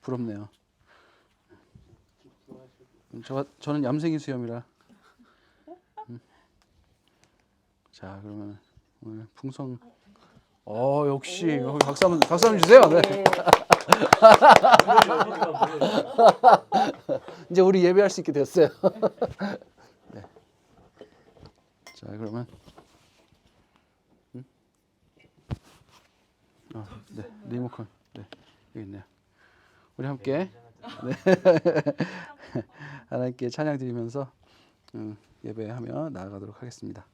부럽네요. 저는 얌생이 수염이라. 자, 그러면 오늘 풍성. 역시 박수 한번 주세요. 네. 이제 우리 예배할 수 있게 됐어요. 네. 자, 그러면 네, 리모컨. 네, 여기 있네요. 우리 함께 하나님께 찬양 드리면서 예배하며 나아가도록 하겠습니다.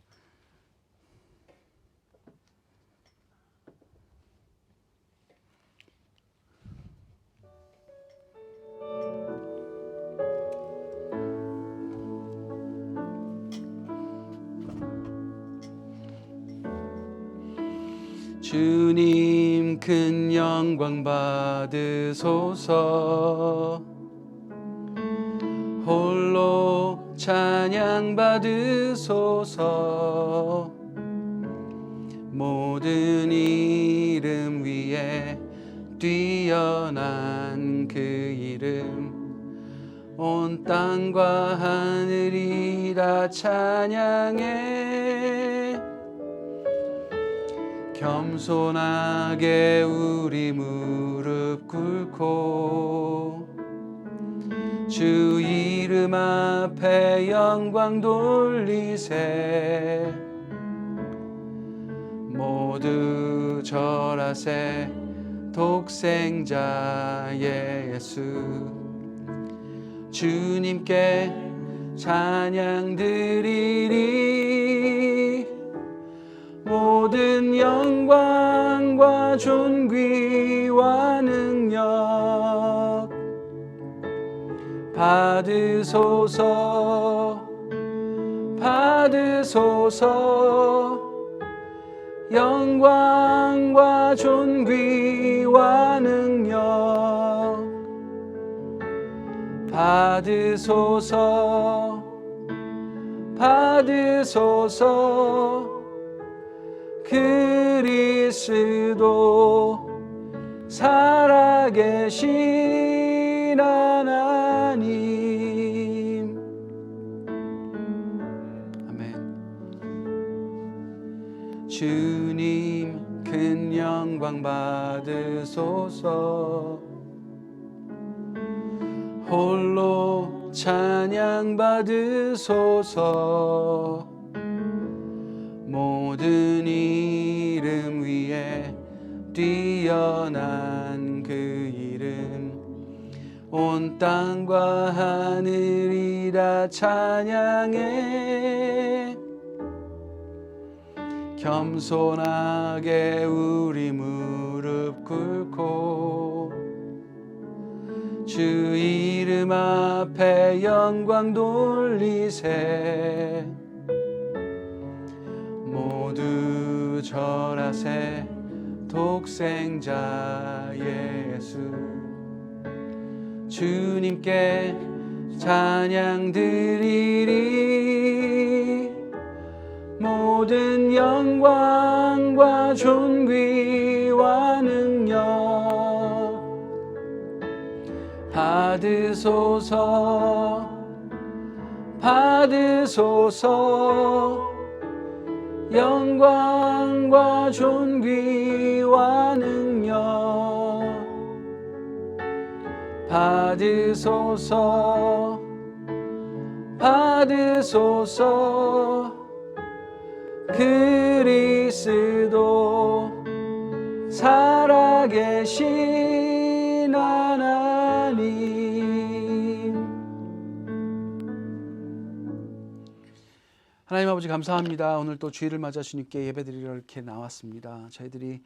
주님 큰 영광 받으소서. 홀로 찬양 받으소서. 모든 이름 위에 뛰어난 그 이름, 온 땅과 하늘이 다 찬양해. 겸손하게 우리 무릎 꿇고 주 이름 앞에 영광 돌리세. 모두 절하세. 독생자 예수 주님께 찬양 드리리. 모든 영광과 존귀와 능력 받으소서. 받으소서. 영광과 존귀와 능력 받으소서. 받으소서. 그리스도 살아계신 하나님. 아멘. 주님 큰 영광 받으소서. 홀로 찬양 받으소서. 모든 이름 위에 뛰어난 그 이름, 온 땅과 하늘이 다 찬양해. 겸손하게 우리 무릎 꿇고 주 이름 앞에 영광 돌리세. 모두 절하세. 독생자 예수 주님께 찬양 드리리. 모든 영광과 존귀와 능력 받으소서. 받으소서. 영광과 존귀와 능력 받으소서. 받으소서. 그리스도 살아계신 하나님. 하나님 아버지 감사합니다. 오늘 또 주일을 맞아 주님께 예배드리러 이렇게 나왔습니다. 저희들이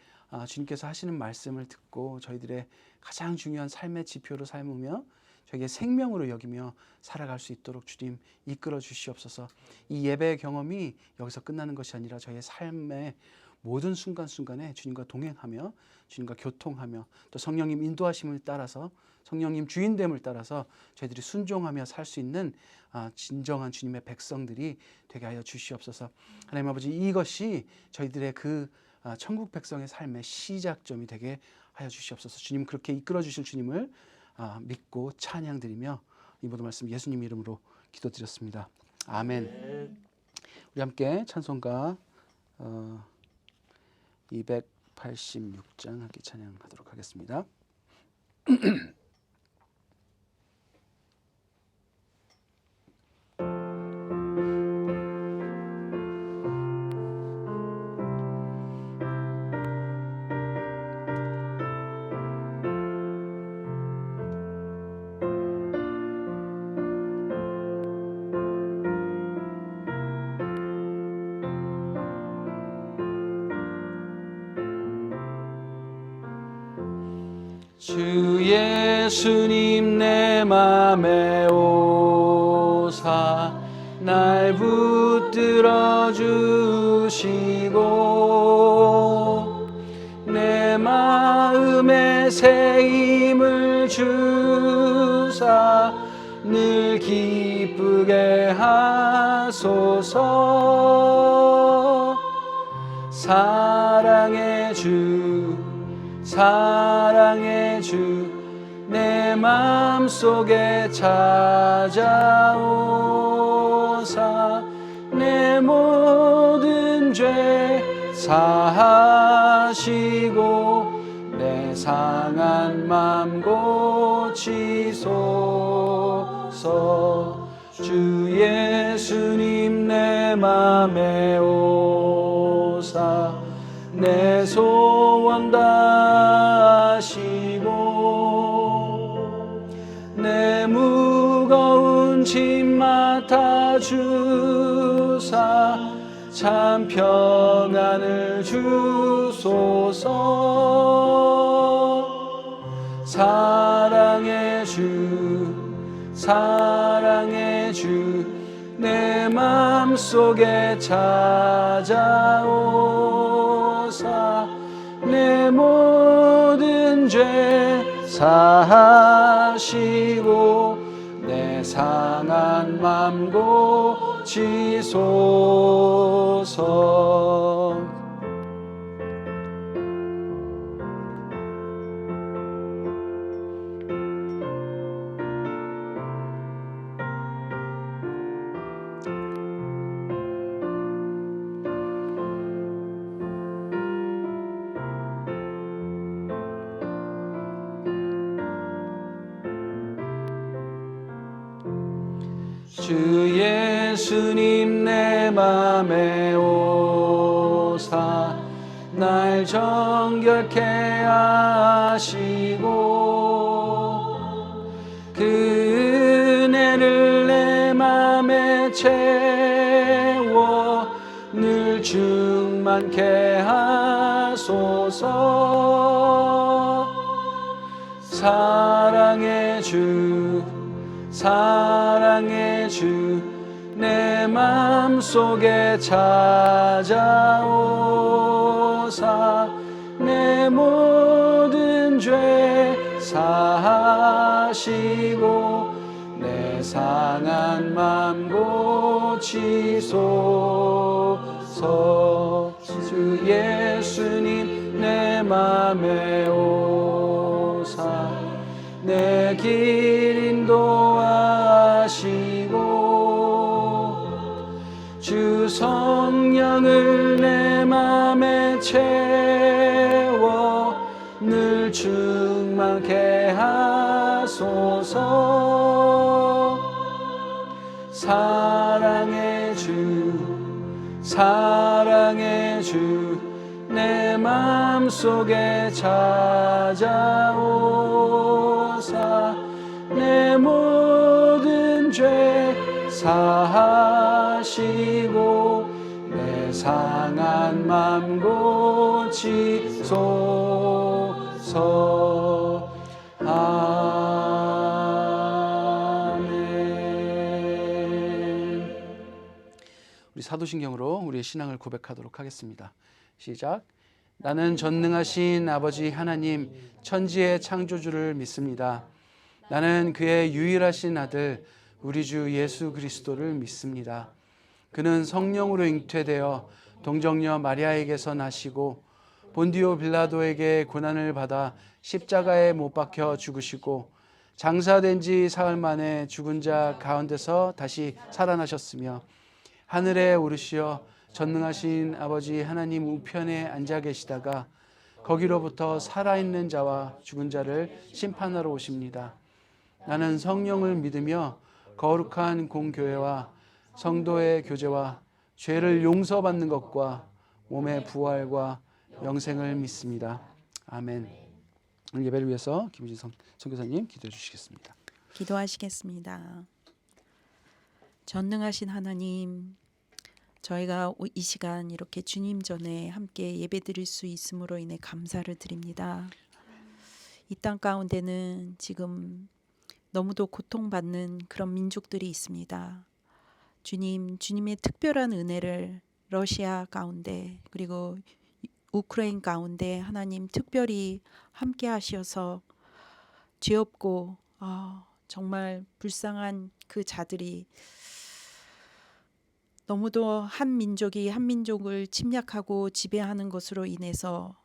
주님께서 하시는 말씀을 듣고 저희들의 가장 중요한 삶의 지표로 삼으며 저에게 생명으로 여기며 살아갈 수 있도록 주님 이끌어 주시옵소서. 이 예배의 경험이 여기서 끝나는 것이 아니라 저희의 삶의 모든 순간순간에 주님과 동행하며 주님과 교통하며 또 성령님 인도하심을 따라서 성령님 주인됨을 따라서 저희들이 순종하며 살 수 있는 진정한 주님의 백성들이 되게 하여 주시옵소서. 하나님 아버지, 이것이 저희들의 그 천국 백성의 삶의 시작점이 되게 하여 주시옵소서. 주님, 그렇게 이끌어 주실 주님을 믿고 찬양드리며 이 모든 말씀 예수님 이름으로 기도드렸습니다. 아멘. 우리 함께 찬송가 286장 함께 찬양하도록 하겠습니다. 주 예수님 내 맘에 오사 날 붙들어 주시고 내 마음에 새 힘을 주사 늘 기쁘게 하소서. 사랑의 주 사랑의 주 내 맘속에 찾아오사 내 모든 죄 사하시고 내 상한 맘 고치소서. 주 예수님 내 맘에 오사 내 소원 다하시고 내 무거운 짐 맡아주사 참 평안을 주소서. 사랑의 주 사랑의 주 내 맘속에 찾아오사 내 모든 죄 사하시고 내 상한 맘 고치소서. 주 예수님 내 맘에 오사 날 정결케 하시고 그 은혜를 내 맘에 채워 늘 충만케 하소서. 사랑의 주 사랑의 주 내 맘속에 찾아오사 내 모든 죄 사하시고 내 상한 맘 고치소서. 주 예수님 내 맘에 오사 내 길 인도하시고 주 성령을 내 맘에 채워 늘 충만케 하소서. 사랑의 주 사랑의 주 내 맘속에 찾아오사 내 모든 죄 사하시고 내 상한 맘 고치소서. 아멘. 우리 사도신경으로 우리의 신앙을 고백하도록 하겠습니다. 시작. 나는 전능하신 아버지 하나님 천지의 창조주를 믿습니다. 나는 그의 유일하신 아들 우리 주 예수 그리스도를 믿습니다. 그는 성령으로 잉태되어 동정녀 마리아에게서 나시고 본디오 빌라도에게 고난을 받아 십자가에 못 박혀 죽으시고 장사된 지 사흘 만에 죽은 자 가운데서 다시 살아나셨으며 하늘에 오르시어 전능하신 아버지 하나님 우편에 앉아 계시다가 거기로부터 살아있는 자와 죽은 자를 심판하러 오십니다. 나는 성령을 믿으며 거룩한 공교회와 성도의 교제와 죄를 용서받는 것과 몸의 부활과 영생을 믿습니다. 아멘. 오늘 예배를 위해서 김우진 선교사님 기도해 주시겠습니다. 기도하시겠습니다. 전능하신 하나님, 저희가 이 시간 이렇게 주님 전에 함께 예배드릴 수 있음으로 인해 감사를 드립니다. 이 땅 가운데는 지금 너무도 고통받는 그런 민족들이 있습니다. 주님의 특별한 은혜를 러시아 가운데 그리고 우크라이나 가운데 하나님 특별히 함께 하셔서 죄 없고 정말 불쌍한 그 자들이 너무도 한 민족이 한 민족을 침략하고 지배하는 것으로 인해서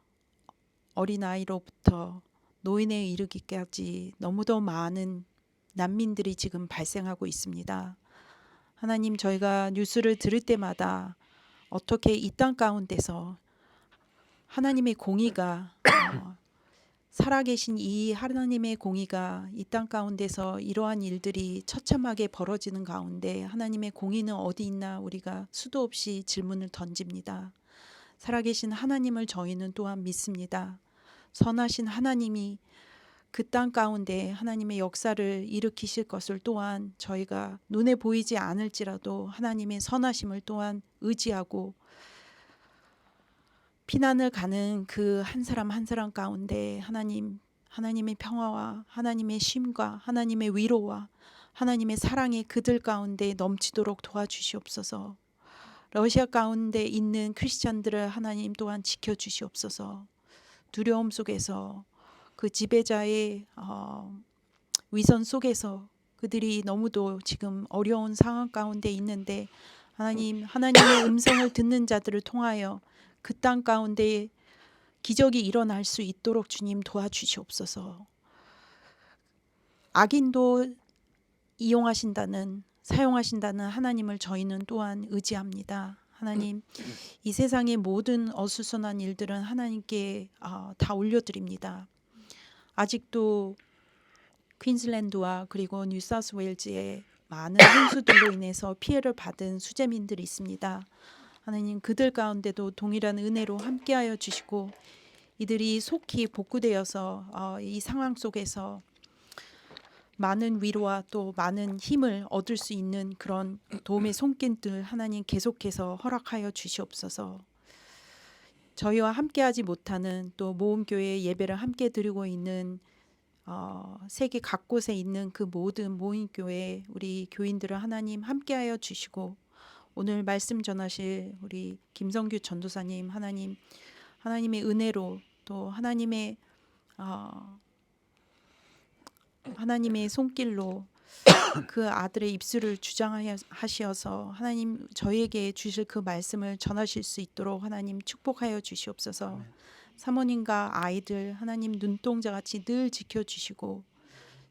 어린아이로부터 노인에 이르기까지 너무도 많은 난민들이 지금 발생하고 있습니다. 하나님, 저희가 뉴스를 들을 때마다 어떻게 이 땅 가운데서 하나님의 공의가 살아계신 이 하나님의 공의가 이 땅 가운데서 이러한 일들이 처참하게 벌어지는 가운데 하나님의 공의는 어디 있나 우리가 수도 없이 질문을 던집니다. 살아계신 하나님을 저희는 또한 믿습니다. 선하신 하나님이 그 땅 가운데 하나님의 역사를 일으키실 것을 또한 저희가 눈에 보이지 않을지라도 하나님의 선하심을 또한 의지하고 피난을 가는 그 한 사람 한 사람 가운데 하나님의 평화와 하나님의 쉼과 하나님의 위로와 하나님의 사랑이 그들 가운데 넘치도록 도와주시옵소서. 러시아 가운데 있는 크리스찬들을 하나님 또한 지켜주시옵소서. 두려움 속에서 그 지배자의 위선 속에서 그들이 너무도 지금 어려운 상황 가운데 있는데 하나님의 음성을 듣는 자들을 통하여 그 땅 가운데 기적이 일어날 수 있도록 주님 도와주시옵소서. 악인도 사용하신다는 하나님을 저희는 또한 의지합니다. 하나님, 이 세상의 모든 어수선한 일들은 하나님께 다 올려드립니다. 아직도 퀸즐랜드와 그리고 뉴사우스웨일즈의 많은 홍수들로 인해서 피해를 받은 수재민들이 있습니다. 하나님, 그들 가운데도 동일한 은혜로 함께하여 주시고 이들이 속히 복구되어서 이 상황 속에서 많은 위로와 또 많은 힘을 얻을 수 있는 그런 도움의 손길들 하나님 계속해서 허락하여 주시옵소서. 저희와 함께하지 못하는 또 모험교회 예배를 함께 드리고 있는 세계 각곳에 있는 그 모든 모임교회 우리 교인들을 하나님 함께하여 주시고 오늘 말씀 전하실 우리 김성규 전도사님 하나님의 은혜로 또 하나님의 손길로 그 아들의 입술을 주장하셔서 하나님 저희에게 주실 그 말씀을 전하실 수 있도록 하나님 축복하여 주시옵소서. 사모님과 아이들 하나님 눈동자같이 늘 지켜주시고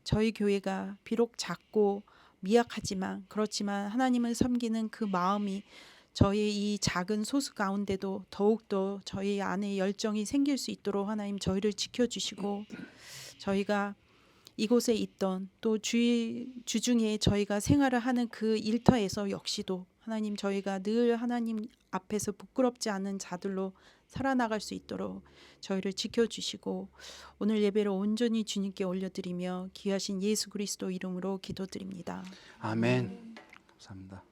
저희 교회가 비록 작고 미약하지만 그렇지만 하나님을 섬기는 그 마음이 저희의 이 작은 소수 가운데도 더욱더 저희 안에 열정이 생길 수 있도록 하나님 저희를 지켜주시고 저희가 이곳에 있던 또 주중에 저희가 생활을 하는 그 일터에서 역시도 하나님 저희가 늘 하나님 앞에서 부끄럽지 않은 자들로 살아나갈 수 있도록 저희를 지켜주시고 오늘 예배를 온전히 주님께 올려드리며 귀하신 예수 그리스도 이름으로 기도드립니다. 아멘. 감사합니다.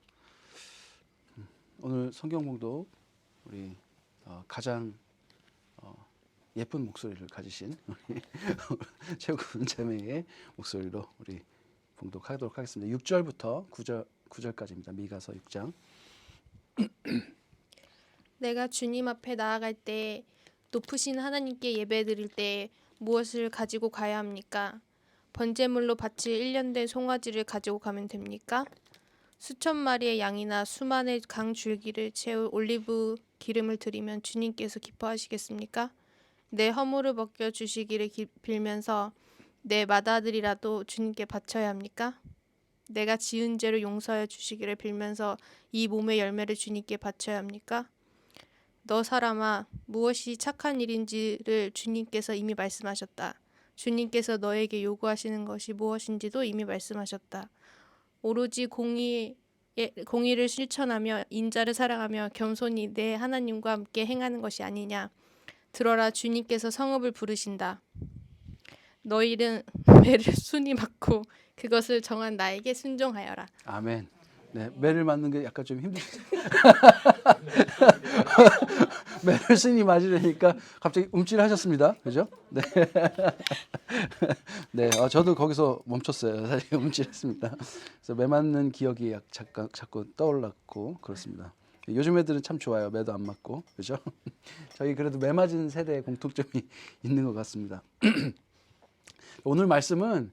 오늘 성경 봉독 우리 가장 예쁜 목소리를 가지신 최군 자매의 목소리로 우리 봉독하도록 하겠습니다. 6절부터 9절까지입니다. 미가서 6장. 내가 주님 앞에 나아갈 때 높으신 하나님께 예배드릴 때 무엇을 가지고 가야 합니까? 번제물로 바칠 1년 된 송아지를 가지고 가면 됩니까? 수천 마리의 양이나 수만의 강줄기를 채울 올리브 기름을 드리면 주님께서 기뻐하시겠습니까? 내 허물을 벗겨 주시기를 빌면서 내 맏아들이라도 주님께 바쳐야 합니까? 내가 지은 죄를 용서하여 주시기를 빌면서 이 몸의 열매를 주님께 바쳐야 합니까? 너 사람아, 무엇이 착한 일인지를 주님께서 이미 말씀하셨다. 주님께서 너에게 요구하시는 것이 무엇인지도 이미 말씀하셨다. 오로지 공의를 실천하며 인자를 사랑하며 겸손히 내 하나님과 함께 행하는 것이 아니냐. 들어라, 주님께서 성읍을 부르신다. 너희는 매를 순히 맞고 그것을 정한 나에게 순종하여라. 아멘. 네, 매를 맞는 게 약간 좀 힘드시죠? 매를 순이 맞으려니까 갑자기 움찔하셨습니다. 그죠? 네. 네, 저도 거기서 멈췄어요. 사실 움찔했습니다. 그래서 매 맞는 기억이 자꾸 떠올랐고 그렇습니다. 요즘 애들은 참 좋아요. 매도 안 맞고, 그죠? 저희 그래도 매 맞은 세대의 공통점이 있는 것 같습니다. 오늘 말씀은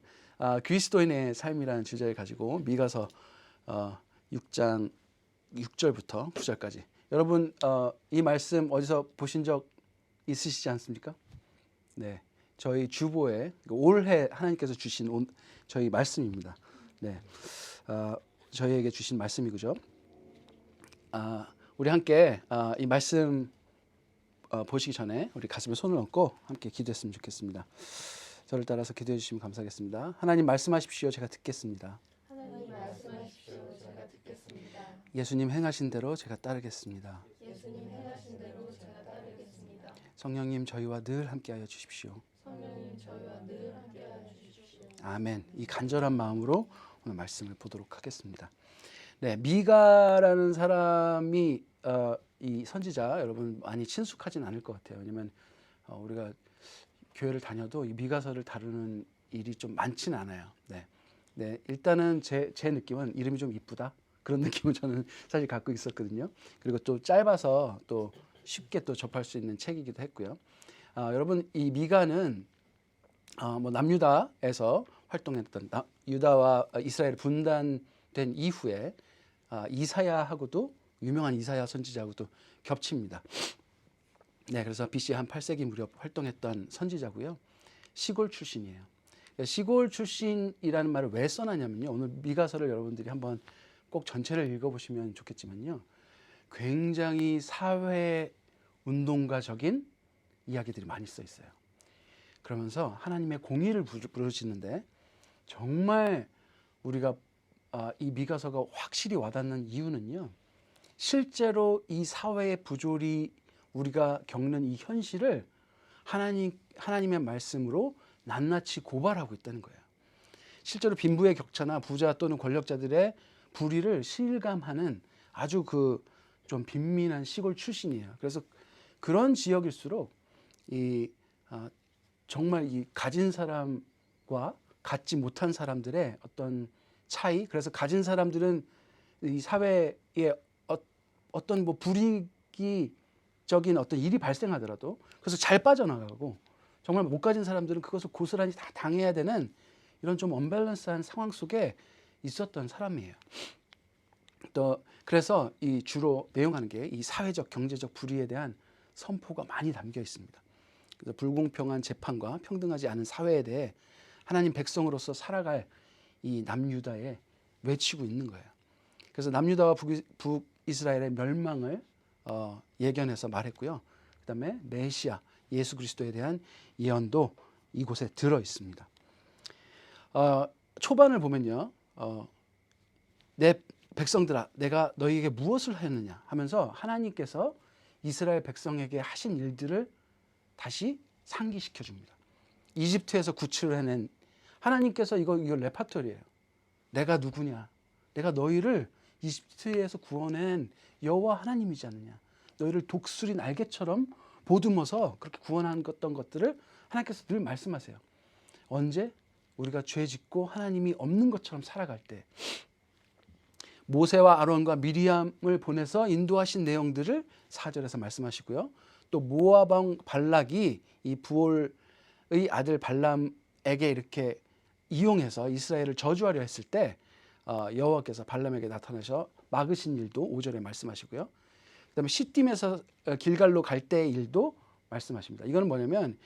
그리스도인의 삶이라는 주제를 가지고 미가서 6장 6절부터 9절까지 여러분 이 말씀 어디서 보신 적 있으시지 않습니까? 네, 저희 주보에 올해 하나님께서 주신 저희 말씀입니다. 네, 저희에게 주신 말씀이 그죠? 우리 함께 이 말씀 보시기 전에 우리 가슴에 손을 얹고 함께 기도했으면 좋겠습니다. 저를 따라서 기도해 주시면 감사하겠습니다. 하나님 말씀하십시오. 제가 듣겠습니다. 하나님 말씀하십시오. 제가 듣겠습니다. 예수님 행하신 대로 제가 따르겠습니다. 예수님 행하신 대로 제가 따르겠습니다. 성령님 저희와 늘 함께하여 주십시오. 성령님 저희와 늘 함께하여 주십시오. 아멘. 이 간절한 마음으로 오늘 말씀을 보도록 하겠습니다. 네, 미가라는 사람이 이 선지자 여러분 많이 친숙하진 않을 것 같아요. 왜냐하면 우리가 교회를 다녀도 이 미가서를 다루는 일이 좀 많지는 않아요. 네, 일단은 제 느낌은 이름이 좀 이쁘다 그런 느낌을 저는 사실 갖고 있었거든요. 그리고 또 짧아서 또 쉽게 또 접할 수 있는 책이기도 했고요. 여러분 이 미가는 뭐 남유다에서 활동했던 유다와 이스라엘 분단된 이후에 이사야하고도 유명한 이사야 선지자하고도 겹칩니다. 네, 그래서 BC 한 8세기 무렵 활동했던 선지자고요. 시골 출신이에요. 시골 출신이라는 말을 왜 써놨냐면요. 오늘 미가서를 여러분들이 한번 꼭 전체를 읽어보시면 좋겠지만요. 굉장히 사회 운동가적인 이야기들이 많이 써 있어요. 그러면서 하나님의 공의를 부르시는데 정말 우리가 이 미가서가 확실히 와닿는 이유는요. 실제로 이 사회의 부조리 우리가 겪는 이 현실을 하나님의 말씀으로 낱낱이 고발하고 있다는 거예요. 실제로 빈부의 격차나 부자 또는 권력자들의 불의를 실감하는 아주 좀 빈민한 시골 출신이에요. 그래서 그런 지역일수록 정말 이 가진 사람과 갖지 못한 사람들의 어떤 차이. 그래서 가진 사람들은 이 사회에 어떤 뭐 불이익적인 어떤 일이 발생하더라도 그래서 잘 빠져나가고 정말 못 가진 사람들은 그것을 고스란히 다 당해야 되는 이런 좀 언밸런스한 상황 속에 있었던 사람이에요. 또 그래서 이 주로 내용하는 게 이 사회적 경제적 불의에 대한 선포가 많이 담겨 있습니다. 그래서 불공평한 재판과 평등하지 않은 사회에 대해 하나님 백성으로서 살아갈 이 남유다에 외치고 있는 거예요. 그래서 남유다와 북이스라엘의 멸망을 예견해서 말했고요. 그다음에 메시아 예수 그리스도에 대한 예언도 이곳에 들어 있습니다. 초반을 보면요. 내 백성들아 내가 너희에게 무엇을 하였느냐 하면서 하나님께서 이스라엘 백성에게 하신 일들을 다시 상기시켜 줍니다. 이집트에서 구출을 해낸 하나님께서 이거 레파토리예요. 내가 누구냐? 내가 너희를 이집트에서 구원한 여호와 하나님이지 않느냐? 너희를 독수리 날개처럼 보듬어서 그렇게 구원한 것들을 하나님께서 늘 말씀하세요. 언제? 우리가 죄 짓고 하나님이 없는 것처럼 살아갈 때 모세와 아론과 미리암을 보내서 인도하신 내용들을 4절에서 말씀하시고요. 또 모압 왕 발락이 이 부올의 아들 발람에게 이렇게 이용해서 이스라엘을 저주하려 했을 때 여호와께서 발람에게 나타나셔 막으신 일도 5절에 말씀하시고요. 그다음에 시딤에서 길갈로 갈 때의 일도 말씀하십니다. 이거는 뭐냐면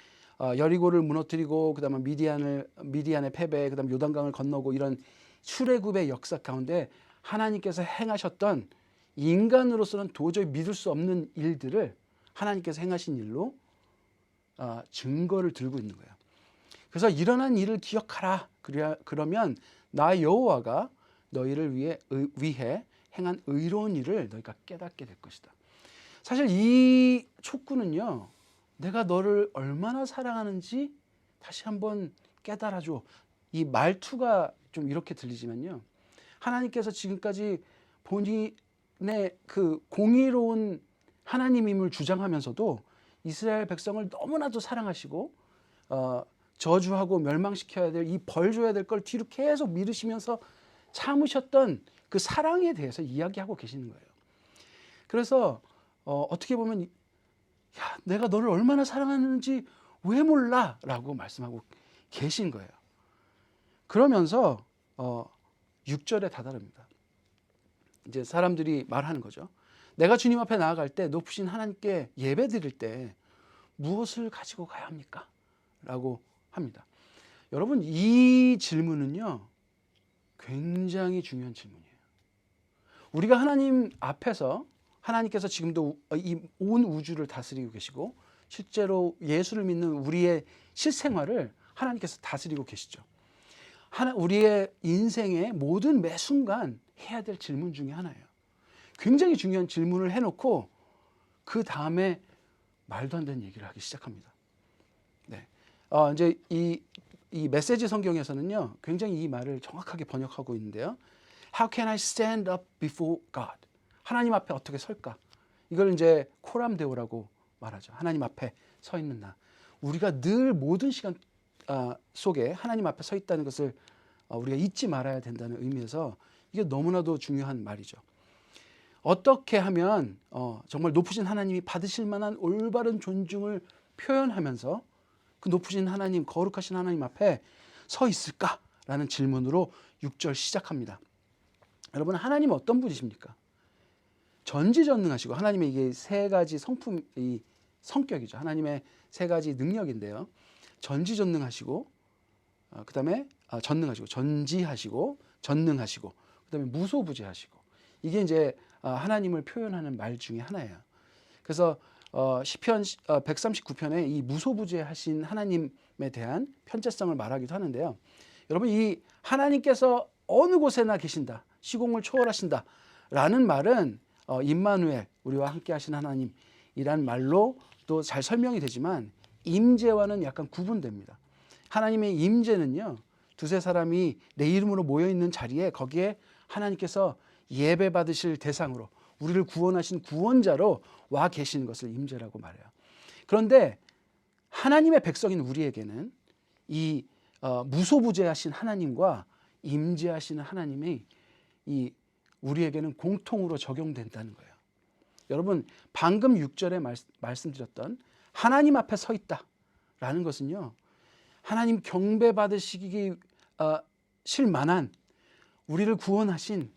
여리고를 무너뜨리고 그다음에 미디안의 패배, 그다음 요단강을 건너고 이런 출애굽의 역사 가운데 하나님께서 행하셨던 인간으로서는 도저히 믿을 수 없는 일들을 하나님께서 행하신 일로 증거를 들고 있는 거예요. 그래서 일어난 일을 기억하라. 그러면 나 여호와가 너희를 위해 행한 의로운 일을 너희가 깨닫게 될 것이다. 사실 이 촉구는요, 내가 너를 얼마나 사랑하는지 다시 한번 깨달아줘. 이 말투가 좀 이렇게 들리지만요, 하나님께서 지금까지 본인의 그 공의로운 하나님임을 주장하면서도 이스라엘 백성을 너무나도 사랑하시고 저주하고 멸망시켜야 될, 이 벌 줘야 될 걸 뒤로 계속 미루시면서 참으셨던 그 사랑에 대해서 이야기하고 계시는 거예요. 그래서 어떻게 보면 야, 내가 너를 얼마나 사랑하는지 왜 몰라? 라고 말씀하고 계신 거예요. 그러면서 6절에 다다릅니다. 이제 사람들이 말하는 거죠. 내가 주님 앞에 나아갈 때, 높으신 하나님께 예배 드릴 때 무엇을 가지고 가야 합니까? 라고 합니다. 여러분, 이 질문은요, 굉장히 중요한 질문이에요. 우리가 하나님 앞에서, 하나님께서 지금도 이 온 우주를 다스리고 계시고 실제로 예수를 믿는 우리의 실생활을 하나님께서 다스리고 계시죠. 우리의 인생의 모든 매 순간 해야 될 질문 중에 하나예요. 굉장히 중요한 질문을 해놓고 그 다음에 말도 안 되는 얘기를 하기 시작합니다. 네. 이제 이 메시지 성경에서는요, 굉장히 이 말을 정확하게 번역하고 있는데요. How can I stand up before God? 하나님 앞에 어떻게 설까? 이걸 이제 코람데오라고 말하죠. 하나님 앞에 서 있는 나. 우리가 늘 모든 시간 속에 하나님 앞에 서 있다는 것을 우리가 잊지 말아야 된다는 의미에서 이게 너무나도 중요한 말이죠. 어떻게 하면 정말 높으신 하나님이 받으실 만한 올바른 존중을 표현하면서 그 높으신 하나님, 거룩하신 하나님 앞에 서 있을까라는 질문으로 6절 시작합니다. 여러분, 하나님은 어떤 분이십니까? 전지전능하시고, 하나님의 이게 세 가지 이 성격이죠. 하나님의 세 가지 능력인데요. 전지전능하시고, 그다음에 전능하시고, 전지하시고, 전능하시고, 그다음에 무소부재하시고. 이게 이제 하나님을 표현하는 말 중에 하나예요. 그래서 시편 139편에 이 무소부재하신 하나님에 대한 편재성을 말하기도 하는데요. 여러분, 이 하나님께서 어느 곳에나 계신다, 시공을 초월하신다 라는 말은 임마누엘, 우리와 함께 하신 하나님이란 말로 또 잘 설명이 되지만 임재와는 약간 구분됩니다. 하나님의 임재는요, 두세 사람이 내 이름으로 모여 있는 자리에 거기에 하나님께서 예배 받으실 대상으로, 우리를 구원하신 구원자로 와 계시는 것을 임재라고 말해요. 그런데 하나님의 백성인 우리에게는 이 무소부재하신 하나님과 임재하시는 하나님이 이 우리에게는 공통으로 적용된다는 거예요. 여러분, 방금 6절에 말씀드렸던 하나님 앞에 서 있다라는 것은요, 하나님 경배 받으시기 실만한, 우리를 구원하신,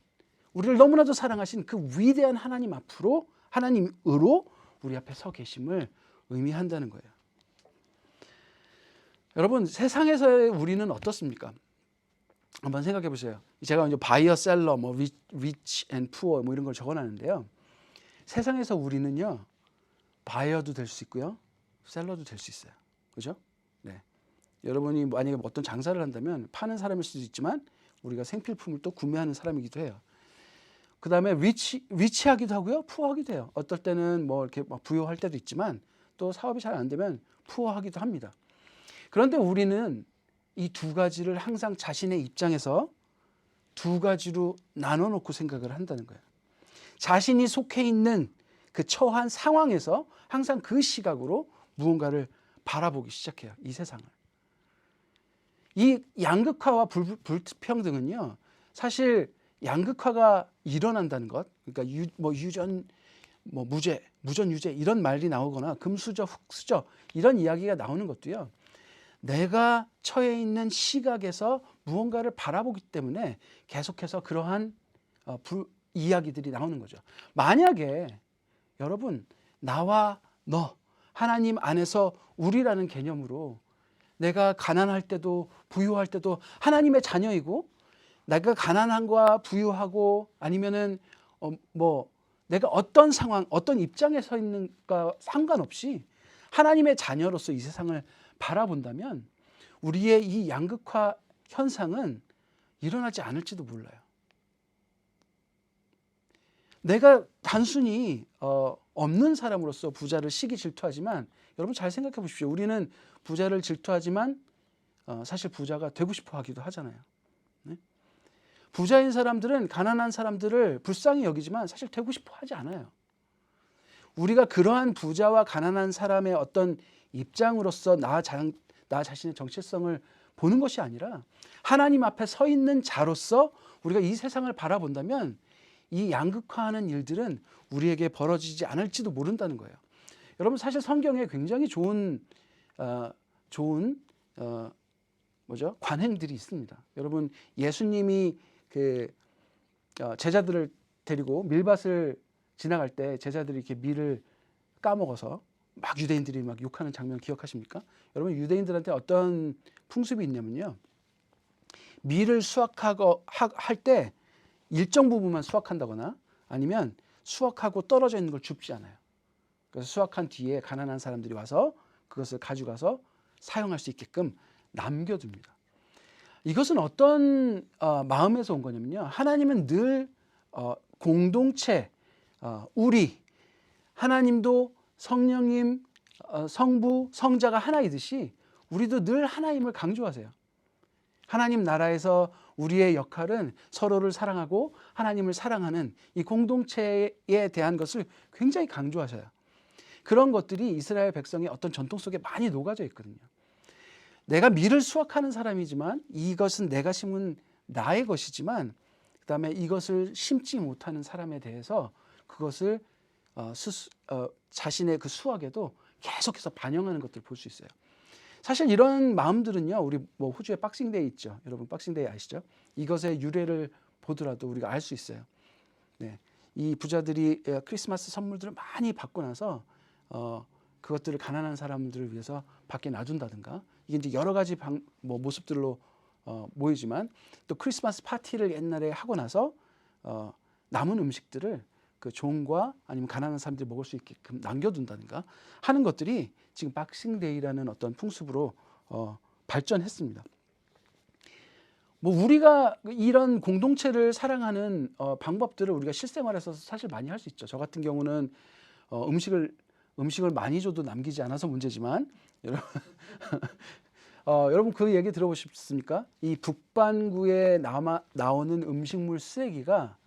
우리를 너무나도 사랑하신 그 위대한 하나님 앞으로, 하나님으로 우리 앞에 서 계심을 의미한다는 거예요. 여러분, 세상에서의 우리는 어떻습니까? 한번 생각해 보세요. 제가 이제 바이어, 셀러, 뭐 리치 앤 푸어 뭐 이런 걸 적어놨는데요. 세상에서 우리는요, 바이어도 될 수 있고요, 셀러도 될 수 있어요. 그죠? 네. 여러분이 만약에 어떤 장사를 한다면 파는 사람일 수도 있지만 우리가 생필품을 또 구매하는 사람이기도 해요. 그 다음에 리치하기도 하고요, 푸어하기도 해요. 어떨 때는 뭐 이렇게 막 부유할 때도 있지만 또 사업이 잘 안 되면 푸어하기도 합니다. 그런데 우리는 이 두 가지를 항상 자신의 입장에서 두 가지로 나눠 놓고 생각을 한다는 거예요. 자신이 속해 있는 그 처한 상황에서 항상 그 시각으로 무언가를 바라보기 시작해요. 이 세상을. 이 양극화와 불평등은요, 사실 양극화가 일어난다는 것, 그러니까 유전, 무전, 유제 이런 말이 나오거나 금수저, 흑수저 이런 이야기가 나오는 것도요, 내가 처해 있는 시각에서 무언가를 바라보기 때문에 계속해서 그러한 이야기들이 나오는 거죠. 만약에 여러분, 나와 너 하나님 안에서 우리라는 개념으로 내가 가난할 때도 부유할 때도 하나님의 자녀이고, 내가 가난한과 부유하고 아니면은 내가 어떤 상황, 어떤 입장에 서 있는가 상관없이 하나님의 자녀로서 이 세상을 바라본다면 우리의 이 양극화 현상은 일어나지 않을지도 몰라요. 내가 단순히 없는 사람으로서 부자를 시기 질투하지만, 여러분 잘 생각해 보십시오. 우리는 부자를 질투하지만 사실 부자가 되고 싶어 하기도 하잖아요. 네? 부자인 사람들은 가난한 사람들을 불쌍히 여기지만 사실 되고 싶어 하지 않아요. 우리가 그러한 부자와 가난한 사람의 어떤 입장으로서 나 자신의 정체성을 보는 것이 아니라 하나님 앞에 서 있는 자로서 우리가 이 세상을 바라본다면 이 양극화하는 일들은 우리에게 벌어지지 않을지도 모른다는 거예요. 여러분 사실 성경에 굉장히 좋은 관행들이 있습니다. 여러분 예수님이 제자들을 데리고 밀밭을 지나갈 때 제자들이 이렇게 밀을 까먹어서 막 유대인들이 막 욕하는 장면 기억하십니까? 여러분 유대인들한테 어떤 풍습이 있냐면요, 밀을 수확하고 할 때 일정 부분만 수확한다거나 아니면 수확하고 떨어져 있는 걸 줍지 않아요. 그래서 수확한 뒤에 가난한 사람들이 와서 그것을 가져가서 사용할 수 있게끔 남겨둡니다. 이것은 어떤 마음에서 온 거냐면요, 하나님은 늘 공동체, 우리, 하나님도 성령님, 성부, 성자가 하나이듯이 우리도 늘 하나임을 강조하세요. 하나님 나라에서 우리의 역할은 서로를 사랑하고 하나님을 사랑하는 이 공동체에 대한 것을 굉장히 강조하셔요. 그런 것들이 이스라엘 백성의 어떤 전통 속에 많이 녹아져 있거든요. 내가 밀을 수확하는 사람이지만 이것은 내가 심은 나의 것이지만 그다음에 이것을 심지 못하는 사람에 대해서 그것을 자신의 그 수확에도 계속해서 반영하는 것들을 볼 수 있어요. 사실 이런 마음들은요, 우리 호주에 박싱데이 있죠. 여러분 박싱데이 아시죠? 이것의 유래를 보더라도 우리가 알 수 있어요. 네, 이 부자들이 크리스마스 선물들을 많이 받고 나서 그것들을 가난한 사람들을 위해서 밖에 놔둔다든가, 이게 이제 여러 가지 모습들로 모이지만 또 크리스마스 파티를 옛날에 하고 나서 남은 음식들을 그 종과 아니면 가난한 사람들이 먹을 수 있게끔 남겨둔다든가 하는 것들이 지금 박싱데이라는 어떤 풍습으로 발전했습니다. 우리가 이런 공동체를 사랑하는 방법들을 우리가 실생활에서 사실 많이 할 수 있죠. 저 같은 경우는 음식을 많이 줘도 남기지 않아서 문제지만 여러분 그 얘기 들어보셨습니까? 이 북반구에 나오는 음식물 쓰레기가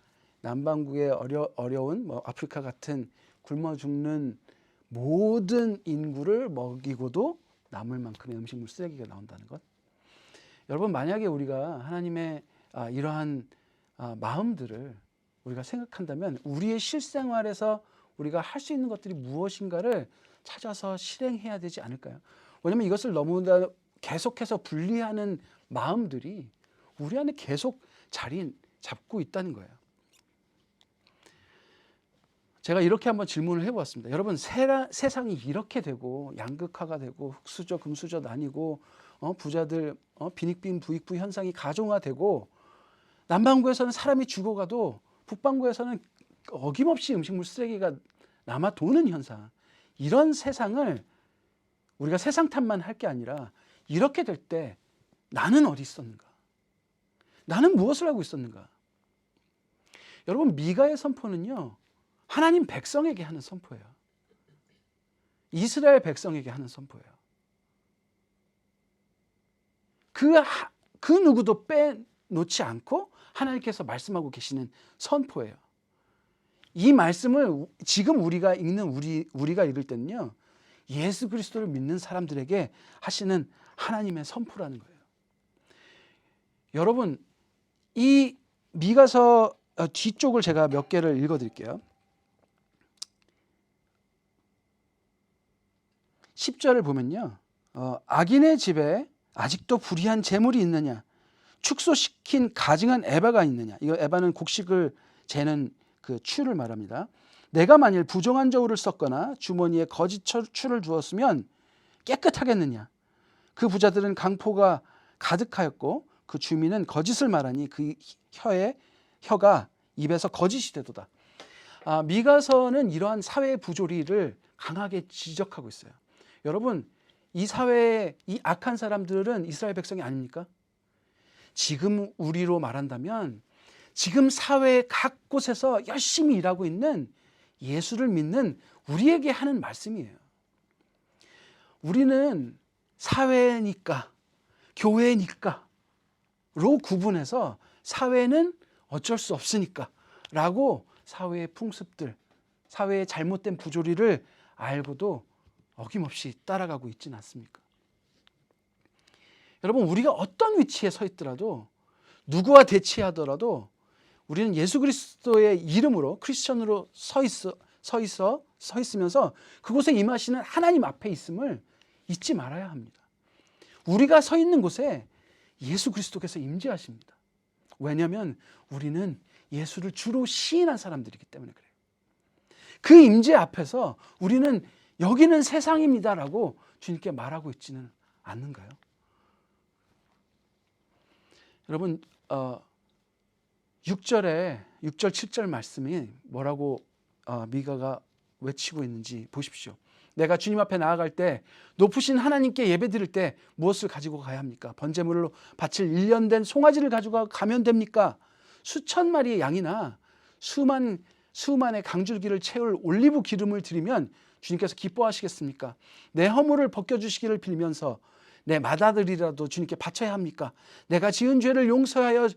남반구의 어려운 아프리카 같은 굶어 죽는 모든 인구를 먹이고도 남을 만큼의 음식물 쓰레기가 나온다는 것. 여러분 만약에 우리가 하나님의 이러한 마음들을 우리가 생각한다면 우리의 실생활에서 우리가 할 수 있는 것들이 무엇인가를 찾아서 실행해야 되지 않을까요? 왜냐하면 이것을 너무나 계속해서 분리하는 마음들이 우리 안에 계속 자리 잡고 있다는 거예요. 제가 이렇게 한번 질문을 해보았습니다. 여러분 세상이 이렇게 되고 양극화가 되고 흑수저 금수저 나뉘고 부자들 빈익빈 부익부 현상이 가중화되고 남반구에서는 사람이 죽어가도 북반구에서는 어김없이 음식물 쓰레기가 남아 도는 현상, 이런 세상을 우리가 세상 탓만 할 게 아니라 이렇게 될 때 나는 어디 있었는가? 나는 무엇을 하고 있었는가? 여러분 미가의 선포는요, 하나님 백성에게 하는 선포예요. 이스라엘 백성에게 하는 선포예요. 그 누구도 빼놓지 않고 하나님께서 말씀하고 계시는 선포예요. 이 말씀을 지금 우리가 읽을 때는요, 예수 그리스도를 믿는 사람들에게 하시는 하나님의 선포라는 거예요. 여러분 이 미가서 뒤쪽을 제가 몇 개를 읽어드릴게요. 10절을 보면요, 악인의 집에 아직도 불의한 재물이 있느냐, 축소시킨 가증한 에바가 있느냐. 이거 에바는 곡식을 재는 그 추를 말합니다. 내가 만일 부정한 저울을 썼거나 주머니에 거짓 추를 두었으면 깨끗하겠느냐? 그 부자들은 강포가 가득하였고 그 주민은 거짓을 말하니 그 혀가 입에서 거짓이 되도다. 미가서는 이러한 사회의 부조리를 강하게 지적하고 있어요. 여러분, 이 사회의 이 악한 사람들은 이스라엘 백성이 아닙니까? 지금 우리로 말한다면 지금 사회 각 곳에서 열심히 일하고 있는 예수를 믿는 우리에게 하는 말씀이에요. 우리는 사회니까, 교회니까 로 구분해서 사회는 어쩔 수 없으니까 라고 사회의 풍습들, 사회의 잘못된 부조리를 알고도 어김없이 따라가고 있지는 않습니까? 여러분, 우리가 어떤 위치에 서 있더라도 누구와 대치하더라도 우리는 예수 그리스도의 이름으로 크리스천으로 서 있으면서 그곳에 임하시는 하나님 앞에 있음을 잊지 말아야 합니다. 우리가 서 있는 곳에 예수 그리스도께서 임재하십니다. 왜냐하면 우리는 예수를 주로 시인한 사람들이기 때문에 그래요. 그 임재 앞에서 우리는 여기는 세상입니다라고 주님께 말하고 있지는 않는가요? 여러분, 6절 7절 말씀이 뭐라고 미가가 외치고 있는지 보십시오. 내가 주님 앞에 나아갈 때 높으신 하나님께 예배드릴 때 무엇을 가지고 가야 합니까? 번제물로 바칠 1년 된 송아지를 가지고 가면 됩니까? 수천 마리의 양이나 수만의 강줄기를 채울 올리브 기름을 드리면 주님께서 기뻐하시겠습니까? 내 허물을 벗겨주시기를 빌면서 내 맏아들이라도 주님께 바쳐야 합니까? 내가 지은 죄를 용서하여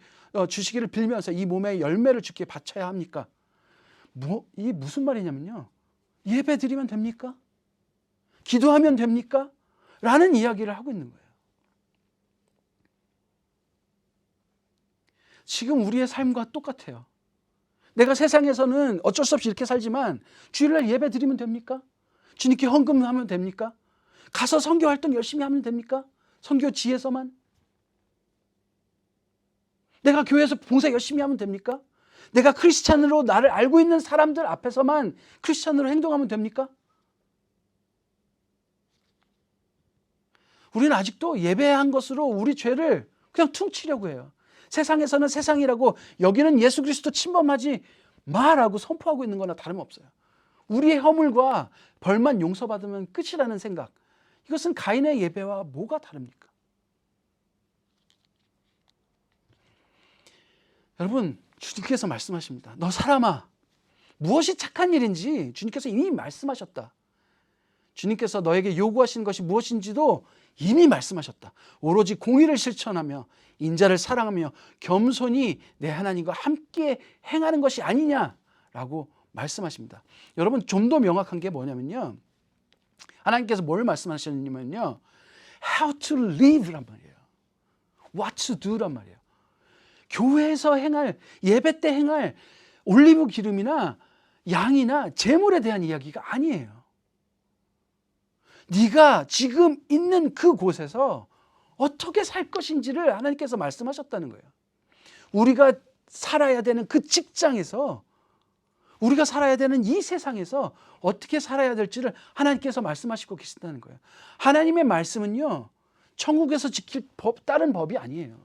주시기를 빌면서 이 몸의 열매를 주께 바쳐야 합니까? 이게 무슨 말이냐면요, 예배 드리면 됩니까? 기도하면 됩니까? 라는 이야기를 하고 있는 거예요. 지금 우리의 삶과 똑같아요. 내가 세상에서는 어쩔 수 없이 이렇게 살지만 주일날 예배 드리면 됩니까? 주님께 헌금하면 됩니까? 가서 선교 활동 열심히 하면 됩니까? 선교지에서만? 내가 교회에서 봉사 열심히 하면 됩니까? 내가 크리스찬으로 나를 알고 있는 사람들 앞에서만 크리스찬으로 행동하면 됩니까? 우리는 아직도 예배한 것으로 우리 죄를 그냥 퉁치려고 해요. 세상에서는 세상이라고 여기는 예수 그리스도 침범하지 마라고 선포하고 있는 거나 다름없어요. 우리의 허물과 벌만 용서받으면 끝이라는 생각, 이것은 가인의 예배와 뭐가 다릅니까? 여러분, 주님께서 말씀하십니다. 너 사람아, 무엇이 착한 일인지 주님께서 이미 말씀하셨다. 주님께서 너에게 요구하시는 것이 무엇인지도 이미 말씀하셨다. 오로지 공의를 실천하며 인자를 사랑하며 겸손히 내 하나님과 함께 행하는 것이 아니냐라고 말씀하십니다. 여러분, 좀 더 명확한 게 뭐냐면요, 하나님께서 뭘 말씀하셨냐면요, how to live란 말이에요. what to do란 말이에요. 교회에서 행할, 예배 때 행할 올리브 기름이나 양이나 제물에 대한 이야기가 아니에요. 네가 지금 있는 그곳에서 어떻게 살 것인지를 하나님께서 말씀하셨다는 거예요. 우리가 살아야 되는 그 직장에서, 우리가 살아야 되는 이 세상에서 어떻게 살아야 될지를 하나님께서 말씀하시고 계신다는 거예요. 하나님의 말씀은요, 천국에서 지킬 다른 법이 아니에요.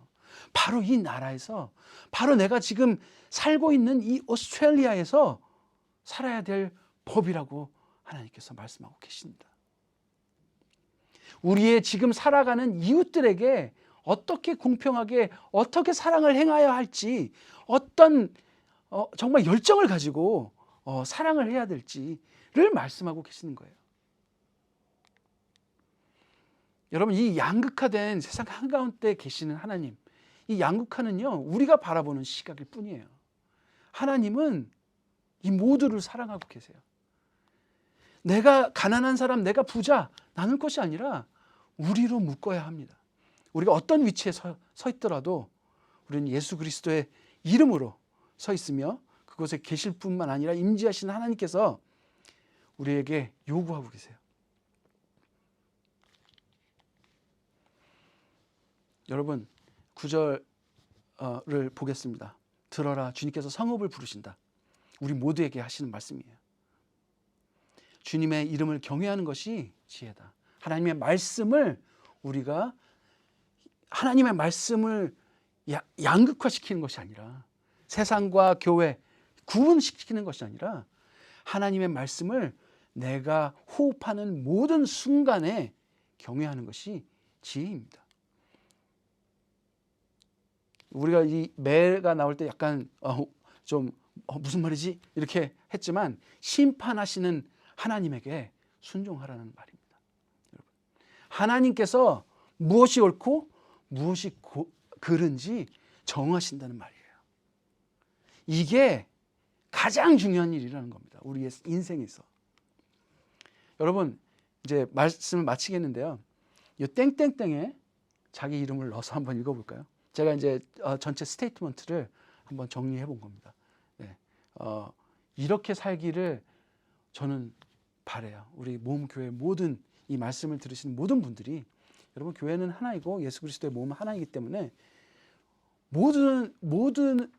바로 이 나라에서, 바로 내가 지금 살고 있는 이 오스트레일리아에서 살아야 될 법이라고 하나님께서 말씀하고 계십니다. 우리의 지금 살아가는 이웃들에게 어떻게 공평하게, 어떻게 사랑을 행하여야 할지, 어떤 정말 열정을 가지고 사랑을 해야 될지를 말씀하고 계시는 거예요. 여러분, 이 양극화된 세상 한가운데 계시는 하나님, 이 양극화는요, 우리가 바라보는 시각일 뿐이에요. 하나님은 이 모두를 사랑하고 계세요. 내가 가난한 사람, 내가 부자 나눌 것이 아니라 우리로 묶어야 합니다. 우리가 어떤 위치에 서 있더라도 우리는 예수 그리스도의 이름으로 서 있으며 그곳에 계실 뿐만 아니라 임재하시는 하나님께서 우리에게 요구하고 계세요. 여러분, 9절을 보겠습니다. 들어라, 주님께서 성읍을 부르신다. 우리 모두에게 하시는 말씀이에요. 주님의 이름을 경외하는 것이 지혜다. 하나님의 말씀을 우리가 하나님의 말씀을 양극화시키는 것이 아니라 세상과 교회 구분시키는 것이 아니라 하나님의 말씀을 내가 호흡하는 모든 순간에 경외하는 것이 지혜입니다. 우리가 이 매가 나올 때 약간 좀 무슨 말이지? 이렇게 했지만 심판하시는 하나님에게 순종하라는 말입니다. 여러분, 하나님께서 무엇이 옳고 무엇이 그른지 정하신다는 말이에요. 이게 가장 중요한 일이라는 겁니다. 우리의 인생에서. 여러분, 이제 말씀을 마치겠는데요. 이 땡땡땡에 자기 이름을 넣어서 한번 읽어볼까요? 제가 이제 전체 스테이트먼트를 한번 정리해 본 겁니다. 네. 이렇게 살기를 저는 바라요. 우리 모험교회 모든 이 말씀을 들으시는 모든 분들이, 여러분, 교회는 하나이고 예수 그리스도의 몸은 하나이기 때문에 모두는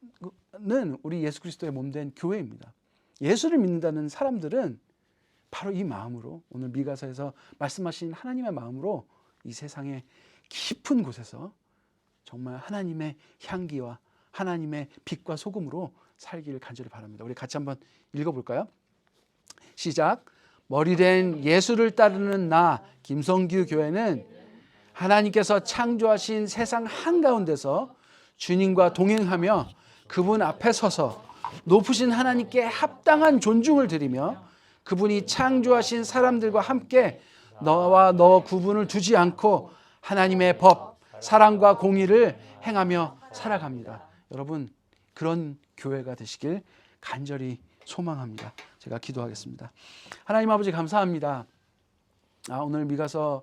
우리 예수 그리스도의 몸된 교회입니다. 예수를 믿는다는 사람들은 바로 이 마음으로, 오늘 미가서에서 말씀하신 하나님의 마음으로 이 세상의 깊은 곳에서 정말 하나님의 향기와 하나님의 빛과 소금으로 살기를 간절히 바랍니다. 우리 같이 한번 읽어볼까요? 시작. 머리된 예수를 따르는 나 김성규 교회는 하나님께서 창조하신 세상 한가운데서 주님과 동행하며 그분 앞에 서서 높으신 하나님께 합당한 존중을 드리며 그분이 창조하신 사람들과 함께 너와 너 구분을 두지 않고 하나님의 법, 사랑과 공의를 행하며 살아갑니다. 여러분, 그런 교회가 되시길 간절히 소망합니다. 제가 기도하겠습니다. 하나님 아버지, 감사합니다. 오늘 미가서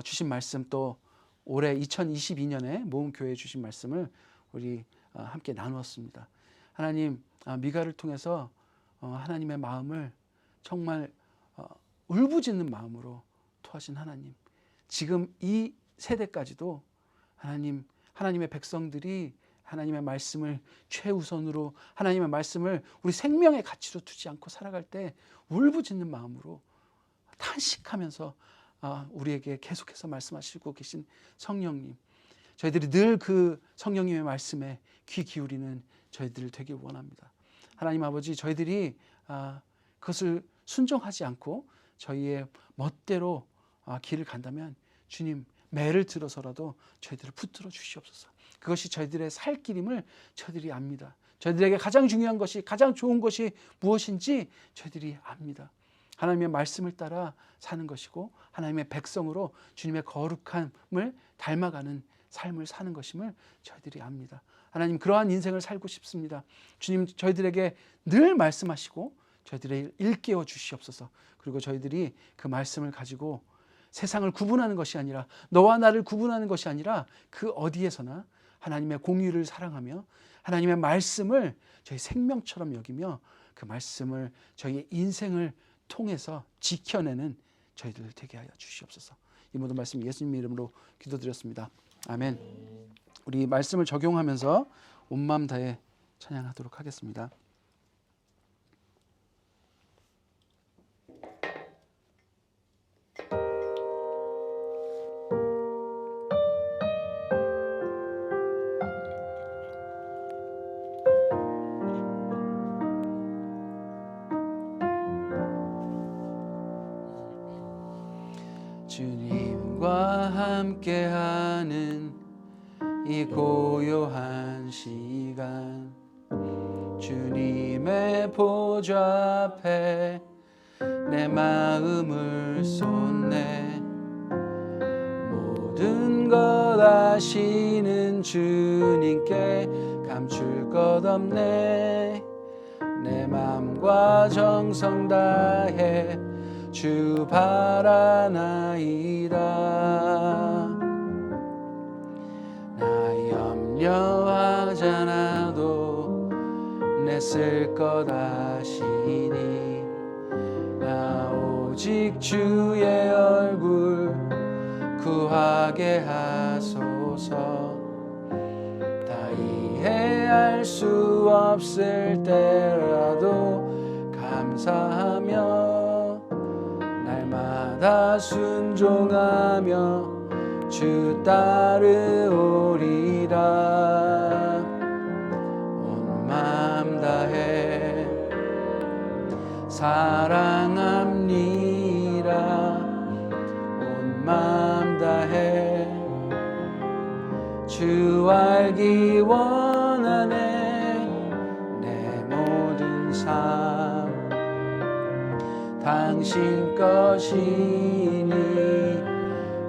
주신 말씀, 또 올해 2022년에 모험교회에 주신 말씀을 우리 함께 나누었습니다. 하나님, 미가를 통해서 하나님의 마음을 정말 울부짖는 마음으로 토하신 하나님, 지금 이 세대까지도 하나님의 백성들이 하나님의 말씀을 최우선으로, 하나님의 말씀을 우리 생명의 가치로 두지 않고 살아갈 때 울부짖는 마음으로 탄식하면서 우리에게 계속해서 말씀하시고 계신 성령님, 저희들이 늘 그 성령님의 말씀에 귀 기울이는 저희들 되길 원합니다. 하나님 아버지, 저희들이 그것을 순종하지 않고 저희의 멋대로 길을 간다면 주님, 매를 들어서라도 저희들을 붙들어 주시옵소서. 그것이 저희들의 살 길임을 저희들이 압니다. 저희들에게 가장 중요한 것이, 가장 좋은 것이 무엇인지 저희들이 압니다. 하나님의 말씀을 따라 사는 것이고 하나님의 백성으로 주님의 거룩함을 닮아가는 삶을 사는 것임을 저희들이 압니다. 하나님, 그러한 인생을 살고 싶습니다. 주님, 저희들에게 늘 말씀하시고 저희들을 일깨워 주시옵소서. 그리고 저희들이 그 말씀을 가지고 세상을 구분하는 것이 아니라, 너와 나를 구분하는 것이 아니라 그 어디에서나 하나님의 공의를 사랑하며 하나님의 말씀을 저희 생명처럼 여기며 그 말씀을 저희의 인생을 통해서 지켜내는 저희들 되게 하여 주시옵소서. 이 모든 말씀 예수님 이름으로 기도드렸습니다. 아멘. 우리 말씀을 적용하면서 온 마음 다해 찬양하도록 하겠습니다. 주님과 함께하는 이 고요한 시간, 주님의 보좌 앞에 내 마음을 쏟네. 모든 것 아시는 주님께 감출 것 없네. 내 마음과 정성 다해 주 바라나이다. 나 염려하잖아도 내 쓸 것 아시니. 나 오직 주의 얼굴 구하게 하소서. 다 이해할 수 없을 때라도 감사하며 다 순종하며 주 따르오리라. 온 마음 다해 사랑합니다. 온 마음 다해 주 알기 원하네. 내 모든 삶 당신 것이니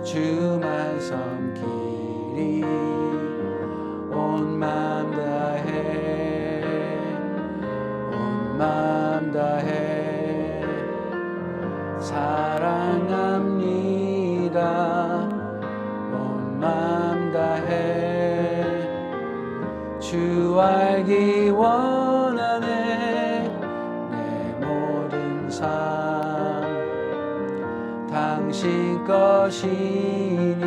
주만 섬기리. 온 마음 다해 온 마음 다해 사랑합니다. 온 마음 다해 주 알기 원하네. 내 모든 삶 당신 것이니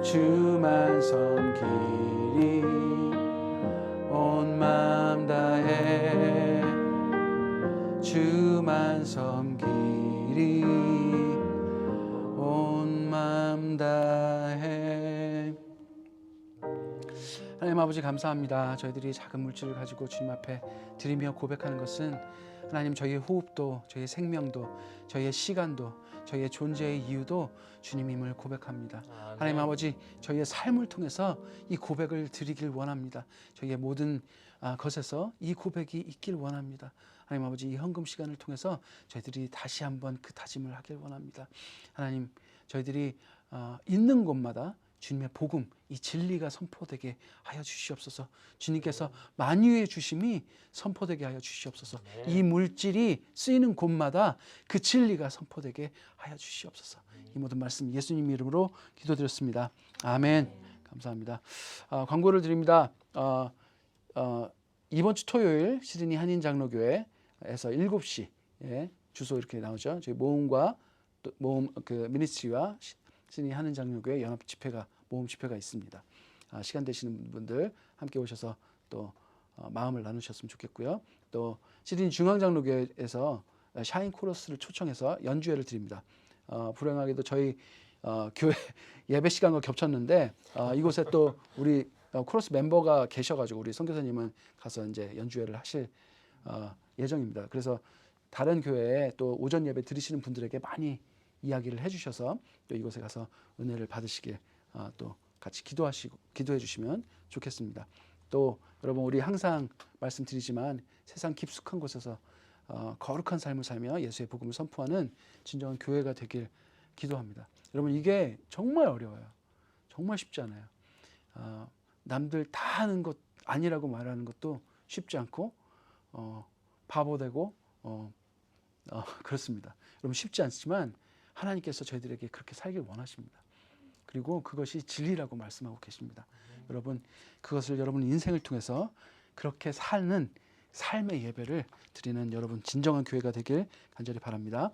주만 섬기리. 온 마음 다해 주만 섬기리. 온 마음 다해. 하나님 아버지 감사합니다. 저희들이 작은 물질을 가지고 주님 앞에 드리며 고백하는 것은 하나님 저희의 호흡도, 저희의 생명도, 저희의 시간도, 저희의 존재의 이유도 주님임을 고백합니다. 하나님 아버지 저희의 삶을 통해서 이 고백을 드리길 원합니다. 저희의 모든 것에서 이 고백이 있길 원합니다. 하나님 아버지 이 헌금 시간을 통해서 저희들이 다시 한번 그 다짐을 하길 원합니다. 하나님 저희들이 있는 곳마다 주님의 복음, 이 진리가 선포되게 하여 주시옵소서. 주님께서 만유의 주심이 선포되게 하여 주시옵소서. 이 물질이 쓰이는 곳마다 그 진리가 선포되게 하여 주시옵소서. 이 모든 말씀 예수님 이름으로 기도드렸습니다. 아멘. 감사합니다. 광고를 드립니다. 이번 주 토요일 시드니 한인장로교회에서 7시 주소 이렇게 나오죠. 저희 모음과 또 모음 미니스트리와 시드니 한인장로교회 연합 집회가 모험 집회가 있습니다. 시간 되시는 분들 함께 오셔서 또 마음을 나누셨으면 좋겠고요. 또 시드니 중앙장로교회에서 샤인 코러스를 초청해서 연주회를 드립니다. 불행하게도 저희 교회 예배 시간과 겹쳤는데 이곳에 또 우리 코러스 멤버가 계셔가지고 우리 선교사님은 가서 이제 연주회를 하실 예정입니다. 그래서 다른 교회에 또 오전 예배 드리시는 분들에게 많이 이야기를 해주셔서 또 이곳에 가서 은혜를 받으시길 또 같이 기도해 주시면 좋겠습니다. 또 여러분 우리 항상 말씀드리지만 세상 깊숙한 곳에서 거룩한 삶을 살며 예수의 복음을 선포하는 진정한 교회가 되길 기도합니다. 여러분 이게 정말 어려워요. 정말 쉽지 않아요. 남들 다 하는 것 아니라고 말하는 것도 쉽지 않고 바보되고 그렇습니다. 여러분 쉽지 않지만 하나님께서 저희들에게 그렇게 살길 원하십니다. 그리고 그것이 진리라고 말씀하고 계십니다. 여러분 그것을 여러분 인생을 통해서 그렇게 사는 삶의 예배를 드리는 여러분 진정한 교회가 되길 간절히 바랍니다.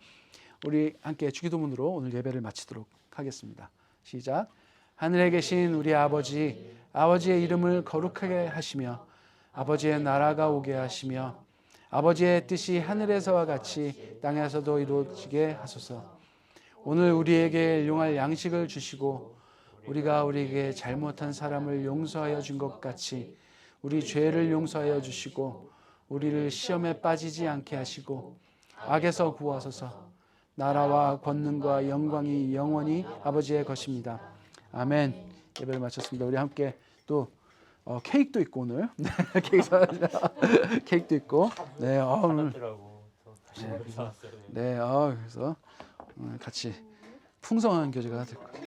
우리 함께 주기도문으로 오늘 예배를 마치도록 하겠습니다. 시작. 하늘에 계신 우리 아버지, 아버지의 이름을 거룩하게 하시며 아버지의 나라가 오게 하시며 아버지의 뜻이 하늘에서와 같이 땅에서도 이루어지게 하소서. 오늘 우리에게 일용할 양식을 주시고 우리가 우리에게 잘못한 사람을 용서하여 준 것 같이 우리 죄를 용서하여 주시고 우리를 시험에 빠지지 않게 하시고 악에서 구하소서. 나라와 권능과 영광이 영원히 아버지의 것입니다. 아멘. 예배를 마쳤습니다. 우리 함께 또 케이크도 있고 오늘 케이크도 있고 오늘 그래서 같이 풍성한 교제가 될 거예요.